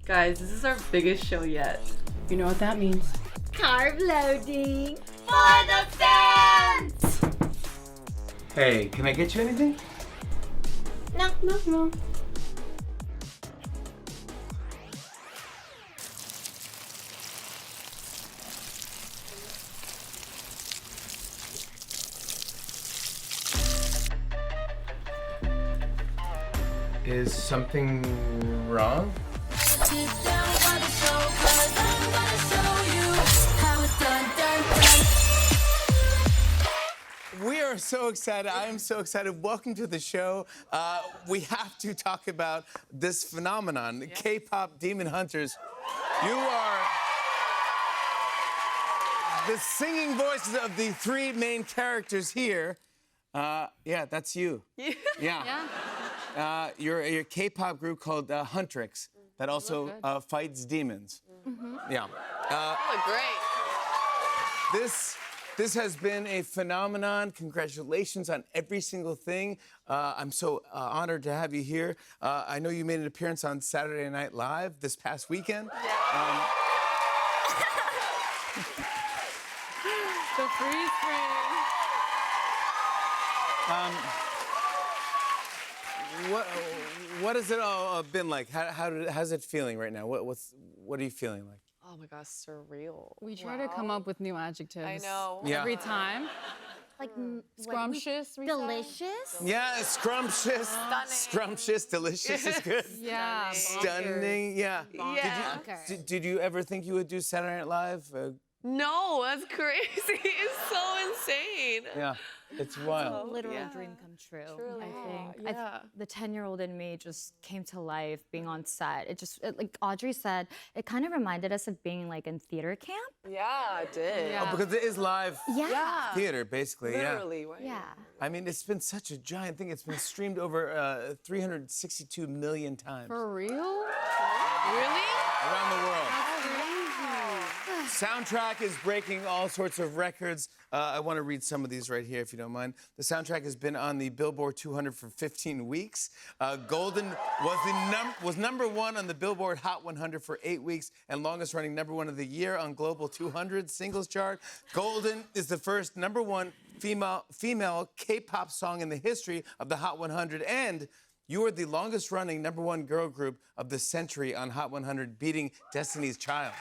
Guys, this is our biggest show yet. You know what that means. Carb loading for the fans! Hey, can I get you anything? No. Is something wrong? We are so excited. I am so excited. Welcome to the show. We have to talk about this phenomenon, K-pop Demon Hunters. You are the singing voices of the three main characters here. Yeah, that's you. Yeah. You're a K-pop group called Huntrix that also fights demons. Yeah. Oh, great. This has been a phenomenon. Congratulations on every single thing. I'm so honored to have you here. I know you made an appearance on Saturday Night Live this past weekend. The freeze frame. What has it all been like? How's it feeling right now? What are you feeling like? Oh my gosh, surreal. We try to come up with new adjectives. I know. Yeah. Every time. Like Scrumptious, we say? delicious. Yeah, scrumptious, scrumptious, delicious is good. Yeah. Stunning, yeah. Yeah. Did you ever think you would do Saturday Night Live? No, that's crazy. It's so insane. Yeah, it's wild. Literal Yeah. dream come true. Truly. I think Yeah. the 10-year-old in me just came to life being on set. Like Audrey said, it kind of reminded us of being like in theater camp. Yeah, I did. Yeah. Because it is live Yeah. theater, basically. Literally, right? Yeah. I mean, it's been such a giant thing. It's been streamed over 362 million times For real? Really? around the world. Soundtrack is breaking all sorts of records. I want to read some of these right here, if you don't mind. The soundtrack has been on the Billboard 200 for 15 weeks. Golden was number one on the Billboard Hot 100 for 8 weeks, and longest-running number one of the year on Global 200 singles chart. Golden is the first number one female K-pop song in the history of the Hot 100, and you are the longest-running number one girl group of the century on Hot 100, beating Destiny's Child.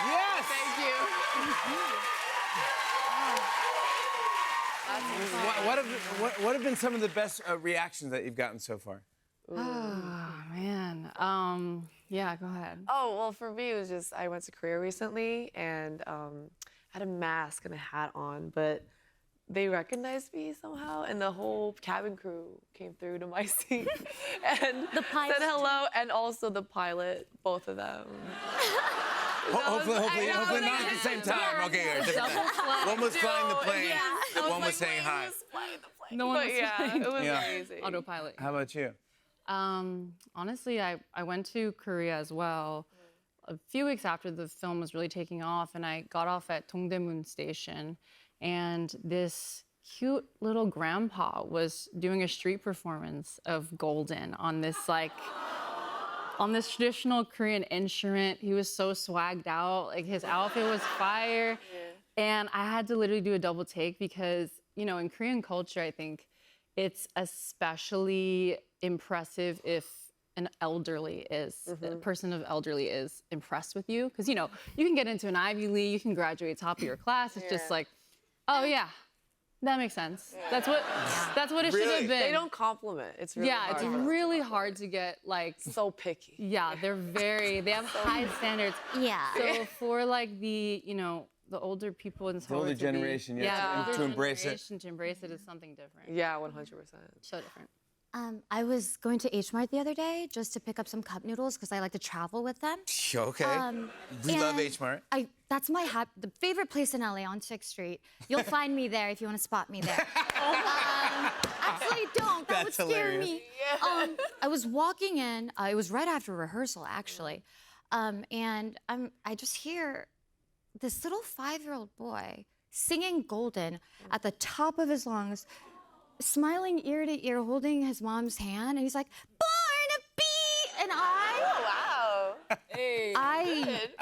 Yes! Thank you. What have been some of the best reactions that you've gotten so far? Oh, man. Yeah, go ahead. Oh, well, for me, it was just I went to Korea recently and had a mask and a hat on, but they recognized me somehow, and the whole cabin crew came through to my seat and The pilot. said hello, and also the pilot, both of them. Hopefully I know, not at the same time. Okay, yeah, different time. One was flying the plane, I one was like, saying wait, hi. who's flying the plane? No one But was yeah, flying. it was Yeah. amazing. Autopilot. How about you? Honestly, I went to Korea as well a few weeks after the film was really taking off, and I got off at Dongdaemun Station, and this cute little grandpa was doing a street performance of Golden on this traditional Korean instrument. He was so swagged out, like his outfit was fire. And I had to literally do a double take because, you know, in Korean culture, I think it's especially impressive if a person of elderly is impressed with you. Because, you know, you can get into an Ivy League, you can graduate top of your class. It's just like, oh yeah, that makes sense. That's what it should have been. They don't compliment. It's really hard. It's really hard to get like, so picky. yeah, they have high standards. Yeah. So for like the, you know, the older people in Seoul older to be- generation, yeah, the older to embrace it. generation to embrace it is something different. Yeah, 100%. So different. I was going to H Mart the other day just to pick up some cup noodles because I like to travel with them. Okay. We love and H Mart. That's my the favorite place in LA on 6th Street. You'll find me there if you want to spot me there. Actually, don't. That would That's scare hilarious. me. I was walking in. It was right after rehearsal, actually, and I just hear this little 5-year-old boy singing Golden at the top of his lungs, smiling ear to ear, holding his mom's hand, and he's like, Barnaby! And Wow.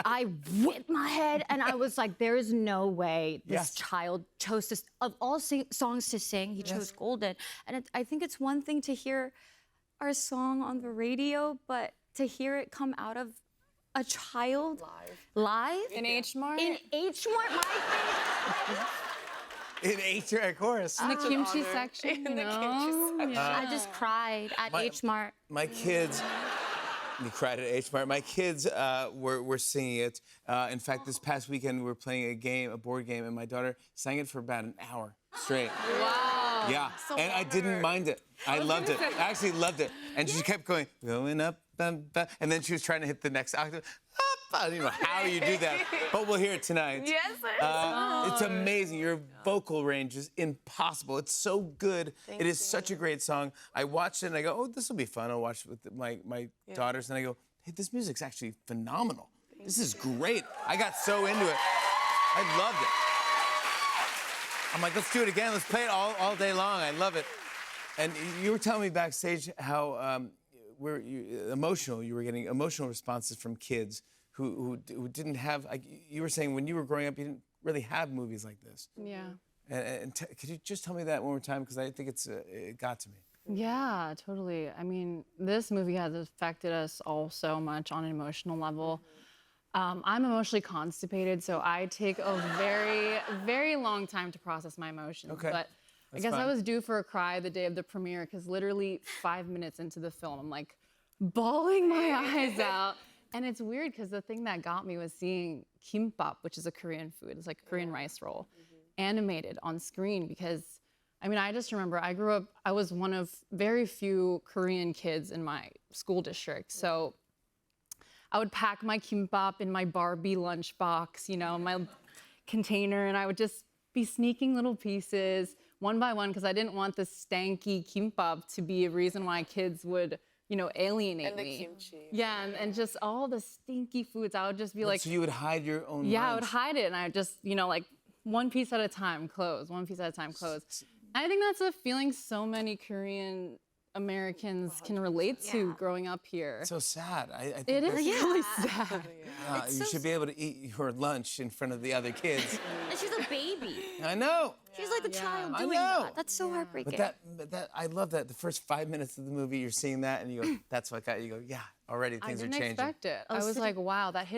I whipped my head and I was like, there is no way this Yes. child chose this. Of all songs to sing, he chose Golden. And I think it's one thing to hear our song on the radio, but to hear it come out of a child live In H Mart? in H Mart, my face. In H chorus. In the kimchi honor. section, In you the kimchi know? section. Yeah. I just cried at H Mart. My kids, you cried at H Mart. My kids were singing it. In fact, this past weekend we were playing a board game, and my daughter sang it for about an hour straight. Wow. Yeah, So and I didn't honored. mind it. I loved it. I actually loved it. And she kept going, going up, and then she was trying to hit the next octave. Up. I don't know how you do that, but we'll hear it tonight. Yes, It's amazing. Your vocal range is impossible. It's so good. It is such a great song. I watched it and I go, oh, this will be fun. I'll watch it with my daughters, and I go, hey, this music's actually phenomenal. This is great. I got so into it. I loved it. I'm like, let's do it again. Let's play it all day long. I love it. And you were telling me backstage how emotional. You were getting emotional responses from kids who didn't have. Like, you were saying when you were growing up, you didn't really have movies like this. Yeah. And could you just tell me that one more time? Because I think it got to me. Yeah, totally. I mean, this movie has affected us all so much on an emotional level. I'm emotionally constipated, so I take a very, very long time to process my emotions. Okay. But I That's guess I fine. was due for a cry the day of the premiere because literally 5 minutes into the film, I'm like bawling my eyes out. And it's weird because the thing that got me was seeing kimbap, which is a Korean food. It's like a Korean rice roll, animated on screen because I mean, I just remember I grew up, I was one of very few Korean kids in my school district. So I would pack my kimbap in my Barbie lunchbox, you know, my container, and I would just be sneaking little pieces one by one because I didn't want the stanky kimbap to be a reason why kids would, you know, alienate And the me. kimchi. Yeah, and just all the stinky foods. I would just be like, so you would hide your own yeah, I would lunch. hide it, and I would just, you know, like one piece at a time, close, one piece at a time, close. I think that's a feeling so many Korean Americans can relate to growing up here. So sad. I think It that's- is really sad. you should be able to eat your lunch in front of the other kids. And she's a baby. I know. She's like a child I doing know. that. That's so heartbreaking. But that I love that. The first 5 minutes of the movie, you're seeing that, and you go, "That's what got you." Go, "Yeah, already I things are didn't changing." expect it. I was sitting- like, wow, that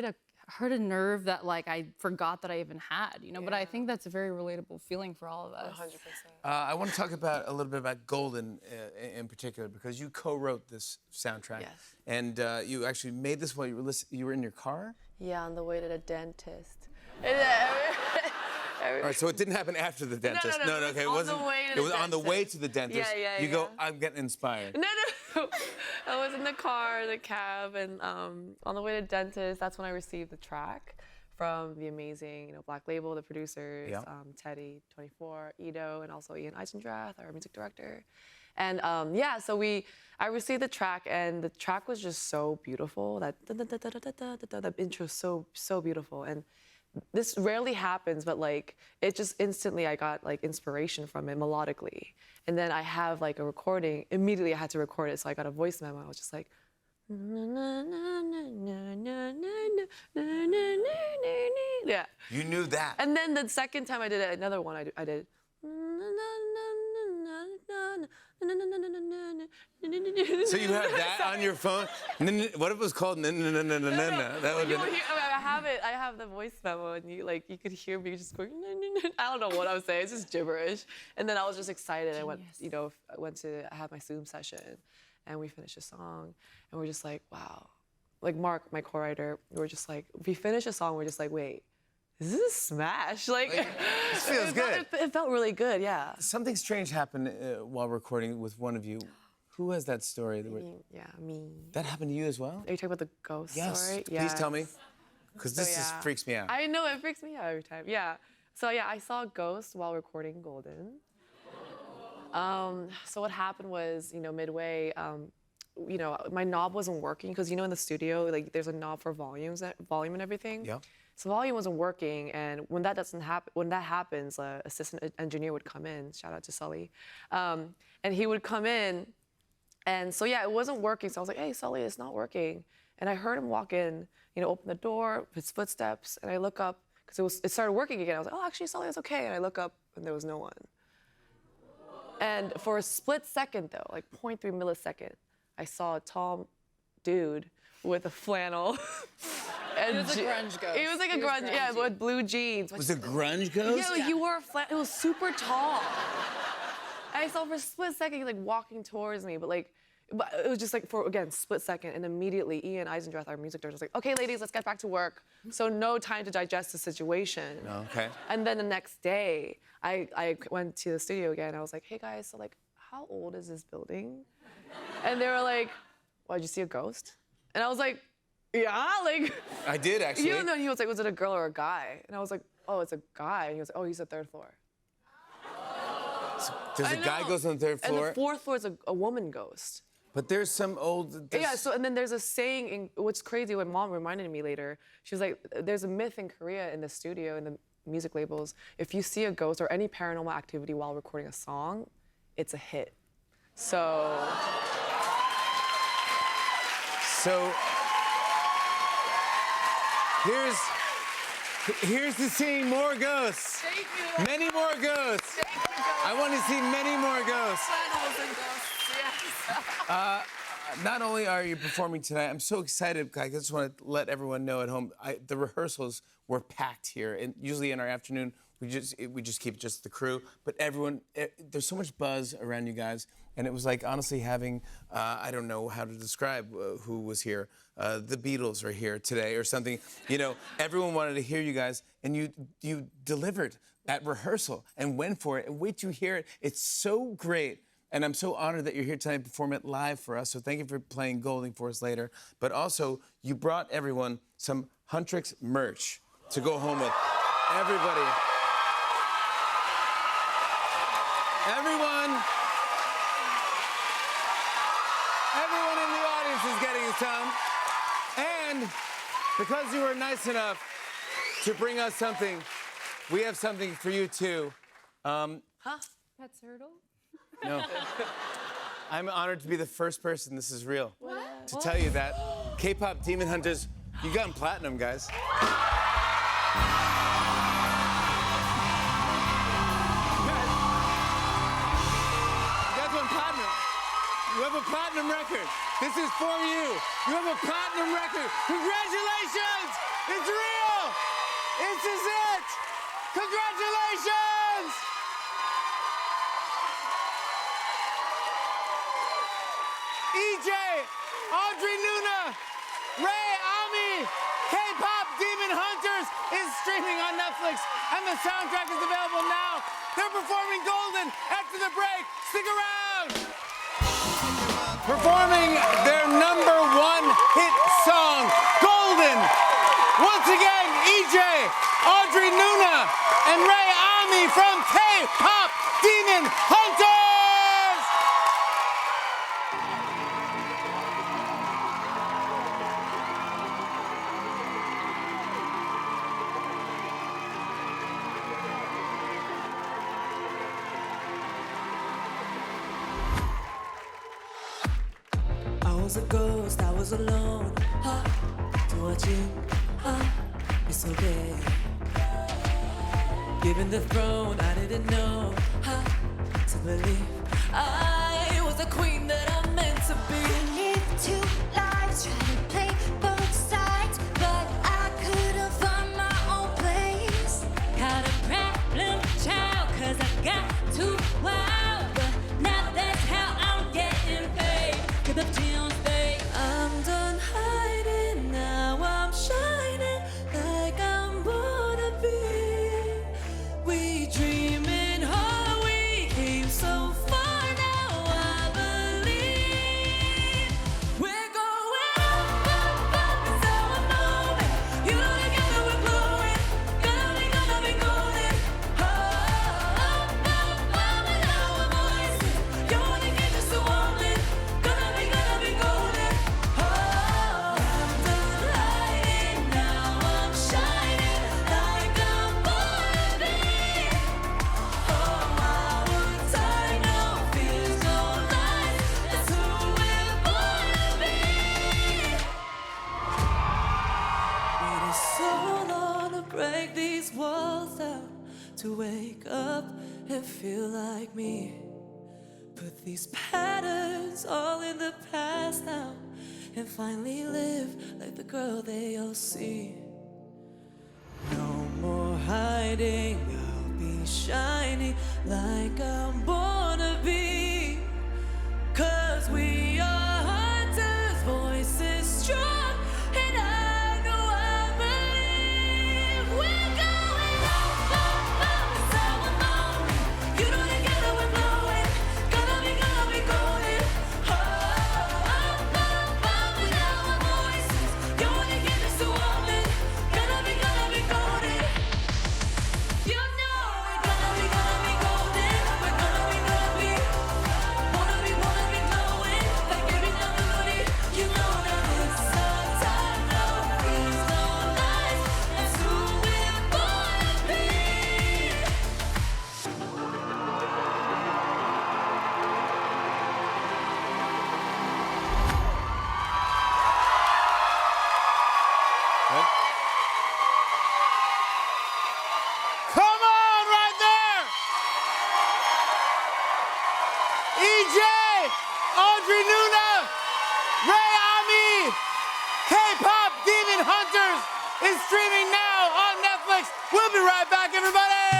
hurt a nerve that like I forgot that I even had, you know. But I think that's a very relatable feeling for all of us. 100%. I want to talk about a little bit about Golden in particular because you co-wrote this soundtrack, Yes. and you actually made this while you were in your car. Yeah, on the way to the dentist. All right, so it didn't happen after the dentist. no, it was okay, it on the wasn't. way to It the was on the way dentist. to the dentist. Yeah, You go, yeah. I'm getting inspired. No. I was in the car, the cab, and on the way to dentist, that's when I received the track from the amazing, you know, Black Label, the producers, Yeah. Teddy, 24, Ito, and also Ian Eisendrath, our music director. And so I received the track, and the track was just so beautiful. That the intro is so beautiful, and this rarely happens, but like it just instantly I got like inspiration from it melodically. And then I have like a recording. Immediately I had to record it, so I got a voice memo. I was just like, yeah. You knew that. And then the second time I did it, another one I did. So you have that on your phone? What if it was called That would You have will hear, I have the voice memo, and you could hear me just going. I don't know what I was saying. It's just gibberish. And then I was just excited. I went to have my Zoom session, and we finished a song, and we're just like, wow. Like Mark, my co-writer, we were just like, we finished a song, we're just like, wait, this is a smash. Like, This feels good. It felt really good, yeah. Something strange happened while recording with one of you. Who has that story? Yeah, me. That happened to you as well? Are you talking about the ghost Yes. story? Please tell me. Because this just yeah. freaks me out. I know, it freaks me out every time. Yeah. So yeah, I saw a ghost while recording Golden. So what happened was, midway, my knob wasn't working because in the studio, like there's a knob for volume and everything. Yeah. So volume wasn't working, and when that doesn't happen, when that happens, assistant engineer would come in. Shout out to Sully, and he would come in, and so yeah, it wasn't working. So I was like, "Hey, Sully, it's not working." And I heard him walk in, open the door, his footsteps, and I look up because it started working again. I was like, "Oh, actually, Sully, it's okay." And I look up, and there was no one. And for a split second, though, like 0.3 millisecond, I saw a tall dude with a flannel. And He was a grunge ghost. He was like a He was grunge, yeah, grungy. with blue jeans. Was it grunge ghost? Yeah, like he wore a flannel. It was super tall. I saw for a split second, he like walking towards me, but it was just like for, again, split second, and immediately Ian Eisendrath, our music director, was like, "Okay, ladies, let's get back to work." So no time to digest the situation. Okay. And then the next day, I went to the studio again. I was like, "Hey guys, so like, how old is this building?" And they were like, "Why, did you see a ghost?" And I was like, "Yeah, like." I did actually. You know, and he was like, "Was it a girl or a guy?" And I was like, "Oh, it's a guy." And he was like, "Oh, he's the third floor." There's a guy know. goes on the third And floor, the fourth floor is a woman ghost. but there's some old. Yeah, so and then there's a saying, what's crazy, when Mom reminded me later, she was like, there's a myth in Korea in the studio, in the music labels, if you see a ghost or any paranormal activity while recording a song, it's a hit. So here's to seeing more ghosts. thank you. Many more ghosts. I want to see many more ghosts. Flannels and ghosts, yes. Not only are you performing tonight, I'm so excited. I just want to let everyone know at home, the rehearsals were packed here. And usually in our afternoon, we just keep just the crew. But everyone, there's so much buzz around you guys. And it was like, honestly, having, I don't know how to describe who was here. The Beatles are here today or something. Everyone wanted to hear you guys. And you delivered at rehearsal and went for it. And wait till you hear it. It's so great. And I'm so honored that you're here tonight to perform it live for us. So thank you for playing Golding for us later. But also, you brought everyone some Huntrix merch to go home with. Everybody. Everyone in the audience is getting some. And because you were nice enough to bring us something, we have something for you too. Pet turtle? No. I'm honored to be the first person, this is real, to tell you that K-pop Demon Hunters, you got them platinum, guys. You guys went platinum. You have a platinum record. This is for you. You have a platinum record. Congratulations! It's real! This is it! Congratulations! EJ, Audrey Nuna, Ray Ami, K-pop Demon Hunters is streaming on Netflix, and the soundtrack is available now. They're performing Golden after the break. Stick around. Performing their #1 hit song, Golden. Once again, EJ, Audrey Nuna, and Ray Ami from K-pop Demon Hunters. I was a ghost, I was alone. 두어진 이 속에. Given the throne, I didn't know how to believe I was the queen that I'm meant to be. Live two lives, try to play both sides, but I couldn't find my own place. Got a problem, child, 'cause I got too wild. But now that's how I'm getting paid. 끝없지 on stage. I'm done hiding, now I'm shining like I'm wanna be. We dreaming hard, we came so far, now I believe. and feel like me. Put these patterns all in the past now and finally live like the girl they all see. No more hiding, I'll be shining like I'm born to be. 'Cause we are hunters, voices strong, and I know I believe we're going up, up, up, so alone. You know together we're blowing, gonna be going. Oh, up, up, up with our voices. You wanna get us to woman, gonna be golden. You know we're gonna be golden. We're gonna be wanna be glowing like every melody. You know that it's our time, no fears, no lies. That's who we're born to be. Come on, right there! EJ, Audrey Nuna, Ray Ami, K-pop Demon Hunters is streaming now on Netflix. We'll be right back, everybody!